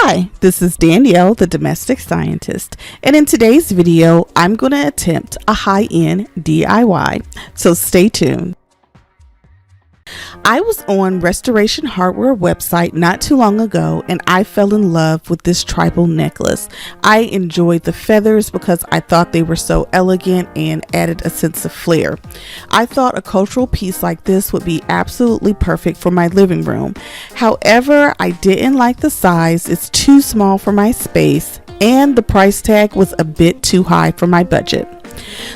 Hi, this is Danielle, the domestic scientist, and in today's video, I'm going to attempt a high-end DIY, so stay tuned. I was on Restoration Hardware website not too long ago and I fell in love with this tribal necklace. I enjoyed the feathers because I thought they were so elegant and added a sense of flair. I thought a cultural piece like this would be absolutely perfect for my living room. However, I didn't like the size. It's too small for my space and the price tag was a bit too high for my budget.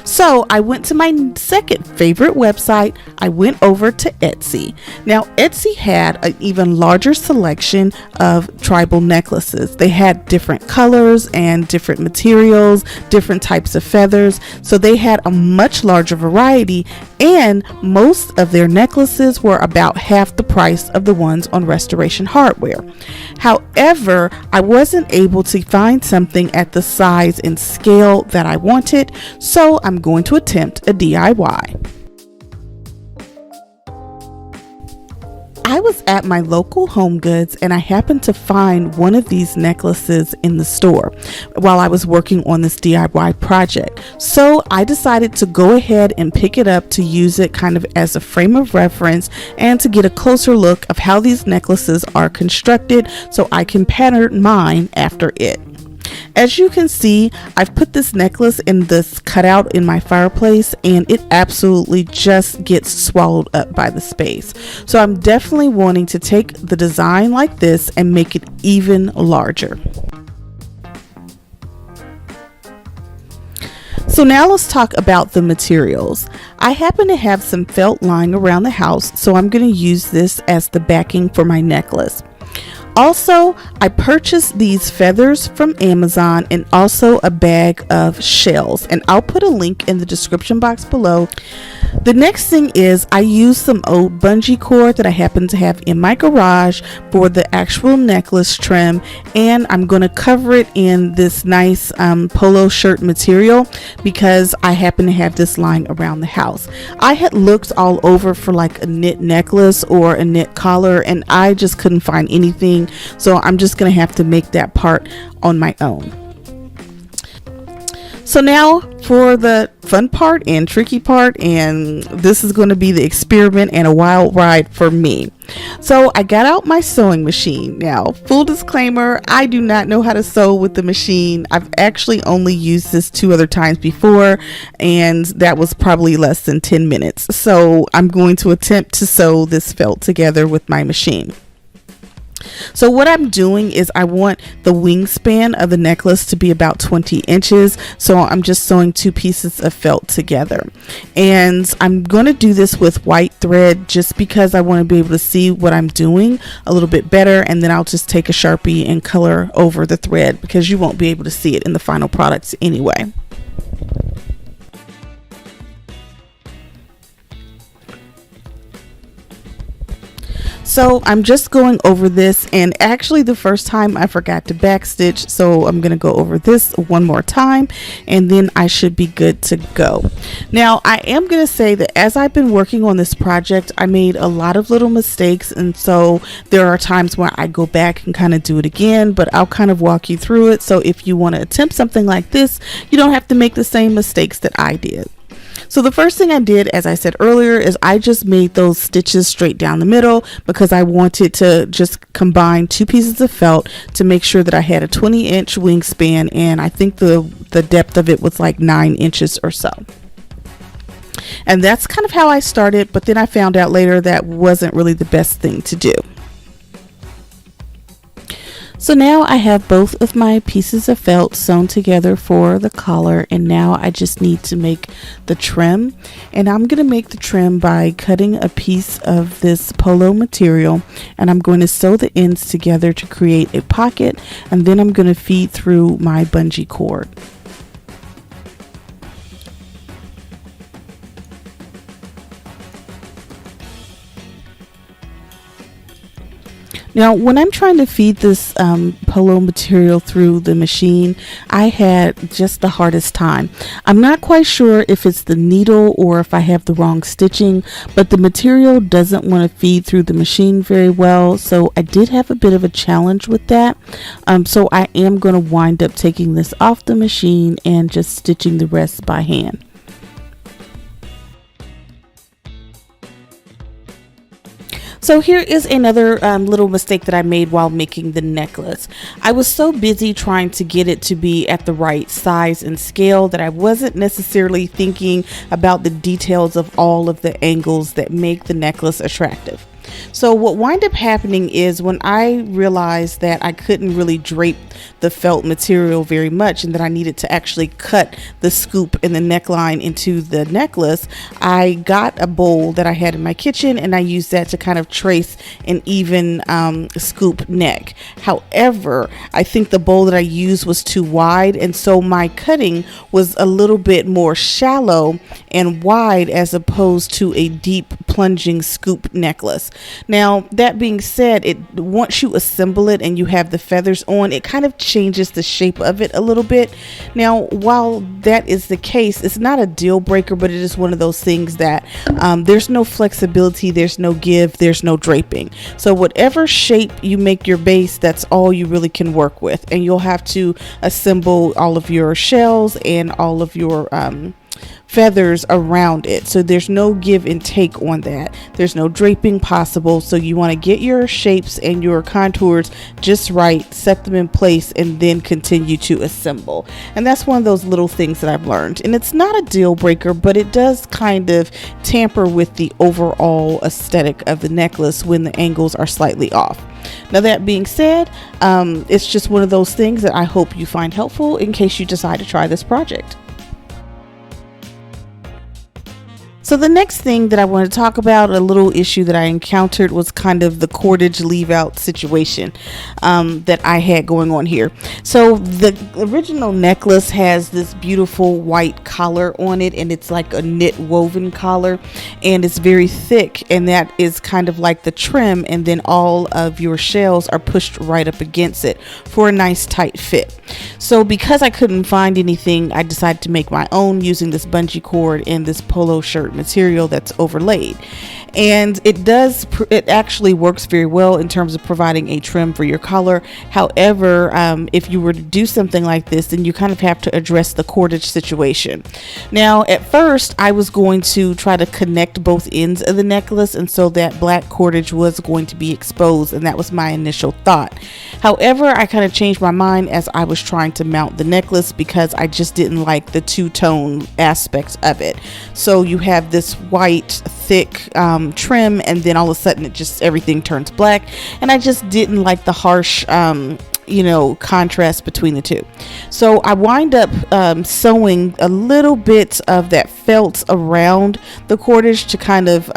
So I went to my second favorite website. I went over to Etsy. Now Etsy had an even larger selection of tribal necklaces. They had different colors and different materials, different types of feathers. So they had a much larger variety and most of their necklaces were about half the price of the ones on Restoration Hardware. However, I wasn't able to find something at the size and scale that I wanted. So I'm going to attempt a DIY. I was at my local Home Goods and I happened to find one of these necklaces in the store while I was working on this DIY project. So I decided to go ahead and pick it up to use it kind of as a frame of reference and to get a closer look of how these necklaces are constructed so I can pattern mine after it. As you can see, I've put this necklace in this cutout in my fireplace and it absolutely just gets swallowed up by the space. So I'm definitely wanting to take the design like this and make it even larger. So now let's talk about the materials. I happen to have some felt lying around the house, so I'm going to use this as the backing for my necklace. Also, I purchased these feathers from Amazon and also a bag of shells, and I'll put a link in the description box below. The next thing is I used some old bungee cord that I happen to have in my garage for the actual necklace trim, and I'm going to cover it in this nice polo shirt material because I happen to have this lying around the house. I had looked all over for like a knit necklace or a knit collar and I just couldn't find anything, so I'm just going to have to make that part on my own. So now for the fun part and tricky part, and this is going to be the experiment and a wild ride for me. So I got out my sewing machine. Now, full disclaimer, I do not know how to sew with the machine. I've actually only used this 2 other times before, and that was probably less than 10 minutes. So I'm going to attempt to sew this felt together with my machine. So what I'm doing is I want the wingspan of the necklace to be about 20 inches. So I'm just sewing 2 pieces of felt together. And I'm going to do this with white thread just because I want to be able to see what I'm doing a little bit better. And then I'll just take a Sharpie and color over the thread because you won't be able to see it in the final products anyway. So I'm just going over this, and actually the first time I forgot to backstitch, so I'm going to go over this one more time and then I should be good to go. Now I am going to say that as I've been working on this project, I made a lot of little mistakes, and so there are times where I go back and kind of do it again, but I'll kind of walk you through it. So if you want to attempt something like this, you don't have to make the same mistakes that I did. So the first thing I did, as I said earlier, is I just made those stitches straight down the middle because I wanted to just combine 2 pieces of felt to make sure that I had a 20-inch wingspan, and I think the depth of it was like 9 inches or so. And that's kind of how I started, but then I found out later that wasn't really the best thing to do. So now I have both of my pieces of felt sewn together for the collar, and now I just need to make the trim, and I'm going to make the trim by cutting a piece of this polo material, and I'm going to sew the ends together to create a pocket, and then I'm going to feed through my bungee cord. Now, when I'm trying to feed this polo material through the machine, I had just the hardest time. I'm not quite sure if it's the needle or if I have the wrong stitching, but the material doesn't want to feed through the machine very well, so I did have a bit of a challenge with that. So I am going to wind up taking this off the machine and just stitching the rest by hand. So here is another little mistake that I made while making the necklace. I was so busy trying to get it to be at the right size and scale that I wasn't necessarily thinking about the details of all of the angles that make the necklace attractive. So what wound up happening is when I realized that I couldn't really drape the felt material very much and that I needed to actually cut the scoop and the neckline into the necklace, I got a bowl that I had in my kitchen and I used that to kind of trace an even scoop neck. However, I think the bowl that I used was too wide, and so my cutting was a little bit more shallow and wide as opposed to a deep plunging scoop necklace. Now, that being said, once you assemble it and you have the feathers on, it kind of changes the shape of it a little bit. Now, while that is the case, it's not a deal breaker, but it is one of those things that there's no flexibility, there's no give, there's no draping. So whatever shape you make your base, that's all you really can work with, and you'll have to assemble all of your shells and all of your feathers around it. So there's no give and take on that. There's no draping possible. So you want to get your shapes and your contours just right, set them in place, and then continue to assemble. And that's one of those little things that I've learned. And it's not a deal breaker, but it does kind of tamper with the overall aesthetic of the necklace when the angles are slightly off. Now, that being said, it's just one of those things that I hope you find helpful in case you decide to try this project. So the next thing that I want to talk about, a little issue that I encountered, was kind of the cordage leave out situation that I had going on here. So the original necklace has this beautiful white collar on it, and it's like a knit woven collar, and it's very thick, and that is kind of like the trim, and then all of your shells are pushed right up against it for a nice tight fit. So because I couldn't find anything, I decided to make my own using this bungee cord and this polo shirt material that's overlaid, and it actually works very well in terms of providing a trim for your collar. However, if you were to do something like this, then you kind of have to address the cordage situation. Now, at first I was going to try to connect both ends of the necklace, and so that black cordage was going to be exposed, and that was my initial thought. However, I kind of changed my mind as I was trying to mount the necklace because I just didn't like the two-tone aspect of it. So you have this white thick trim, and then all of a sudden everything turns black, and I just didn't like the harsh contrast between the two. So I wind up sewing a little bit of that felt around the cordage to kind of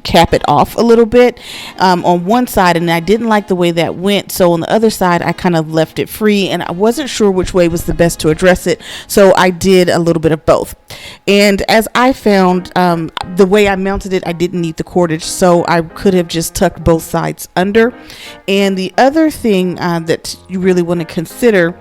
cap it off a little bit on one side, and I didn't like the way that went, so on the other side I kind of left it free, and I wasn't sure which way was the best to address it, so I did a little bit of both. And as I found, the way I mounted it, I didn't need the cordage, so I could have just tucked both sides under. And the other thing that you really want to consider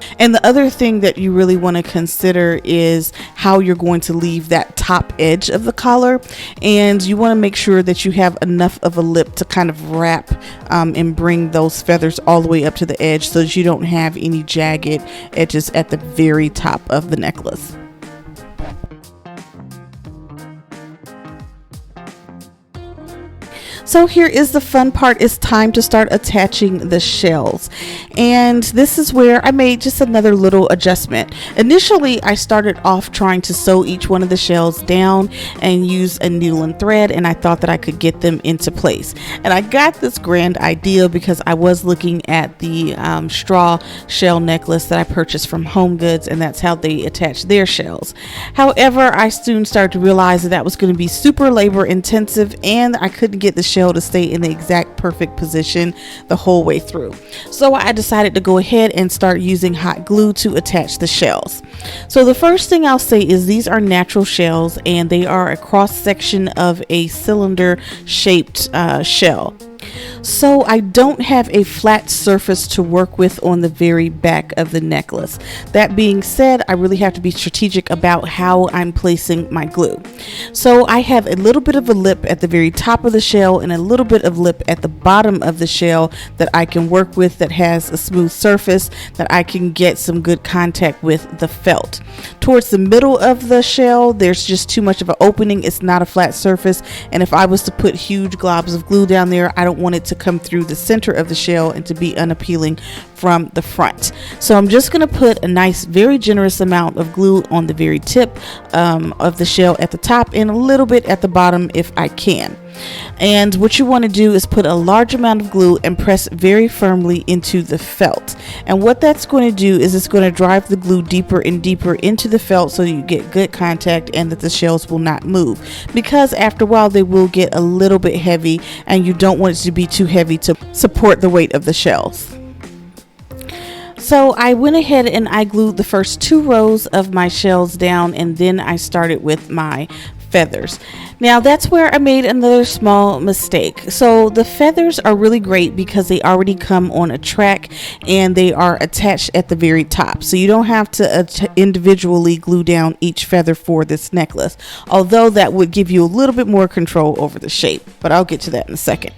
is how you're going to leave that top edge of the collar, and you want to make sure that you have enough of a lip to kind of wrap and bring those feathers all the way up to the edge so that you don't have any jagged edges at the very top of the necklace. So here is the fun part. It's time to start attaching the shells, and this is where I made just another little adjustment. Initially, I started off trying to sew each one of the shells down and use a needle and thread, and I thought that I could get them into place. And I got this grand idea because I was looking at the straw shell necklace that I purchased from Home Goods, and that's how they attach their shells. However, I soon started to realize that was going to be super labor intensive, and I couldn't get the shell to stay in the exact perfect position the whole way through. So I decided to go ahead and start using hot glue to attach the shells. So the first thing I'll say is these are natural shells, and they are a cross section of a cylinder shaped shell. so I don't have a flat surface to work with on the very back of the necklace. That being said, I really have to be strategic about how I'm placing my glue. So I have a little bit of a lip at the very top of the shell and a little bit of lip at the bottom of the shell that I can work with, that has a smooth surface that I can get some good contact with the felt. Towards the middle of the shell, there's just too much of an opening. It's not a flat surface, and if I was to put huge globs of glue down there, I don't want it to come through the center of the shell and to be unappealing from the front. So I'm just going to put a nice, very generous amount of glue on the very tip of the shell at the top and a little bit at the bottom if I can. And what you want to do is put a large amount of glue and press very firmly into the felt. And what that's going to do is it's going to drive the glue deeper and deeper into the felt so you get good contact and that the shells will not move. Because after a while they will get a little bit heavy, and you don't want it to be too heavy to support the weight of the shells. So I went ahead and I glued the first 2 rows of my shells down, and then I started with my feathers. Now that's where I made another small mistake. So the feathers are really great because they already come on a track and they are attached at the very top. So you don't have to individually glue down each feather for this necklace, although that would give you a little bit more control over the shape, but I'll get to that in a second.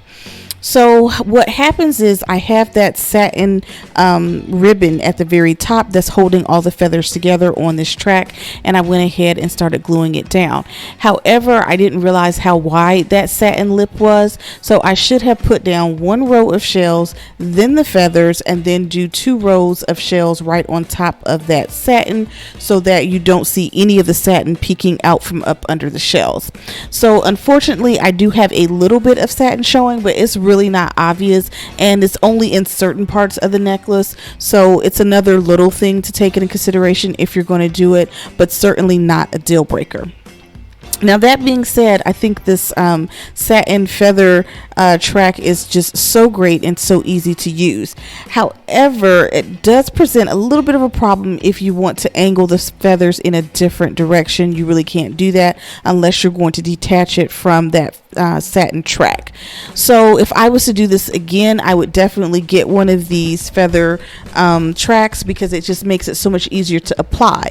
So what happens is I have that satin ribbon at the very top that's holding all the feathers together on this track, and I went ahead and started gluing it down. However, I didn't realize how wide that satin lip was, so I should have put down 1 row of shells, then the feathers, and then do 2 rows of shells right on top of that satin so that you don't see any of the satin peeking out from up under the shells. So unfortunately, I do have a little bit of satin showing, but it's really not obvious, and it's only in certain parts of the necklace, so it's another little thing to take into consideration if you're going to do it, but certainly not a deal breaker. Now that being said, I think this satin feather track is just so great and so easy to use. However, it does present a little bit of a problem if you want to angle the feathers in a different direction. You really can't do that unless you're going to detach it from that satin track. So if I was to do this again, I would definitely get one of these feather tracks because it just makes it so much easier to apply.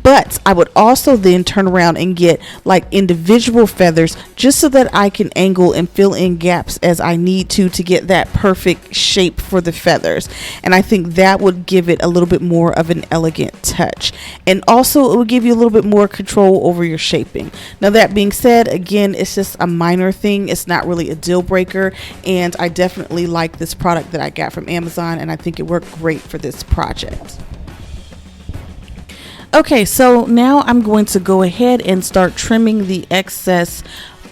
But I would also then turn around and get like individual feathers just so that I can angle and fill in gaps as I need to get that perfect shape for the feathers. And I think that would give it a little bit more of an elegant touch, and also it would give you a little bit more control over your shaping. Now that being said, again, it's just a minor thing. It's not really a deal breaker, and I definitely like this product that I got from Amazon, and I think it worked great for this project. Okay, so now I'm going to go ahead and start trimming the excess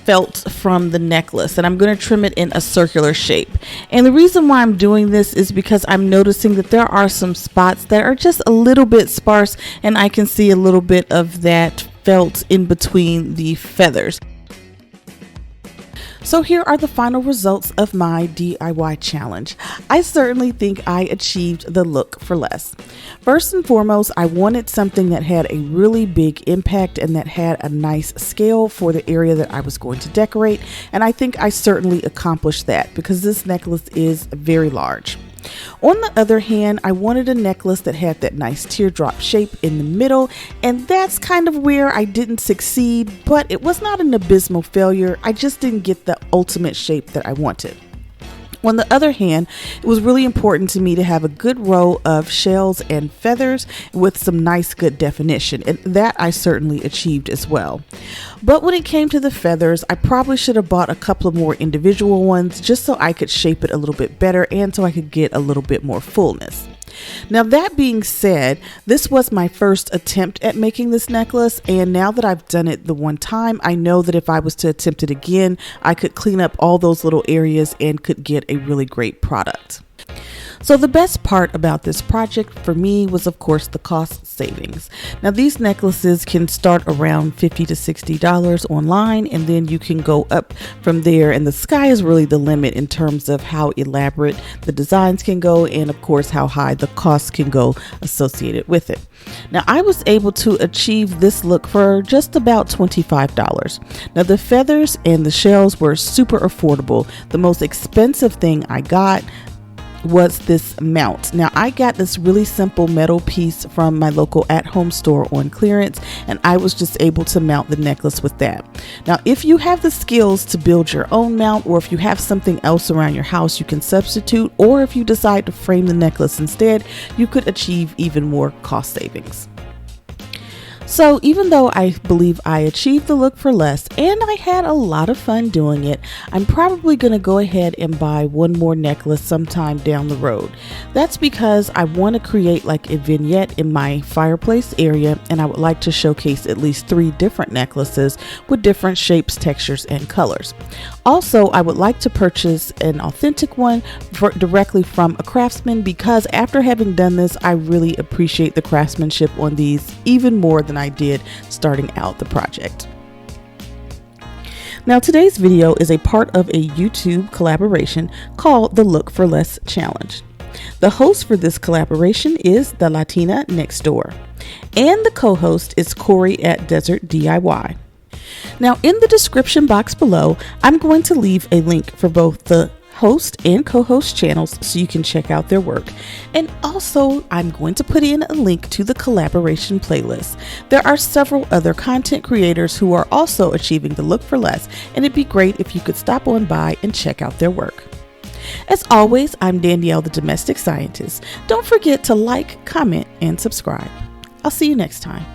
felt from the necklace, and I'm going to trim it in a circular shape. And the reason why I'm doing this is because I'm noticing that there are some spots that are just a little bit sparse, and I can see a little bit of that felt in between the feathers. So here are the final results of my DIY challenge. I certainly think I achieved the look for less. First and foremost, I wanted something that had a really big impact and that had a nice scale for the area that I was going to decorate, and I think I certainly accomplished that because this necklace is very large. On the other hand, I wanted a necklace that had that nice teardrop shape in the middle, and that's kind of where I didn't succeed, but it was not an abysmal failure. I just didn't get the ultimate shape that I wanted. On the other hand, it was really important to me to have a good row of shells and feathers with some nice good definition, and that I certainly achieved as well. But when it came to the feathers, I probably should have bought a couple of more individual ones just so I could shape it a little bit better and so I could get a little bit more fullness. Now that being said, this was my first attempt at making this necklace, and now that I've done it the one time, I know that if I was to attempt it again, I could clean up all those little areas and could get a really great product. So the best part about this project for me was, of course, the cost savings. Now these necklaces can start around $50 to $60 online, and then you can go up from there, and the sky is really the limit in terms of how elaborate the designs can go, and of course how high the costs can go associated with it. Now I was able to achieve this look for just about $25. Now the feathers and the shells were super affordable. The most expensive thing I got was this mount. Now I got this really simple metal piece from my local at-home store on clearance, and I was just able to mount the necklace with that. Now if you have the skills to build your own mount, or if you have something else around your house you can substitute, or if you decide to frame the necklace instead, you could achieve even more cost savings. So even though I believe I achieved the look for less and I had a lot of fun doing it, I'm probably going to go ahead and buy one more necklace sometime down the road. That's because I want to create like a vignette in my fireplace area, and I would like to showcase at least 3 different necklaces with different shapes, textures, and colors. Also, I would like to purchase an authentic one directly from a craftsman, because after having done this, I really appreciate the craftsmanship on these even more than I did starting out the project. Now today's video is a part of a YouTube collaboration called the Look for Less Challenge. The host for this collaboration is the Latina next door, and the co-host is Corey at Desert DIY. Now in the description box below, I'm going to leave a link for both the host and co-host channels so you can check out their work. And also I'm going to put in a link to the collaboration playlist. There are several other content creators who are also achieving the look for less, and it'd be great if you could stop on by and check out their work. As always, I'm Danielle, the Domestic Scientist. Don't forget to like, comment, and subscribe. I'll see you next time.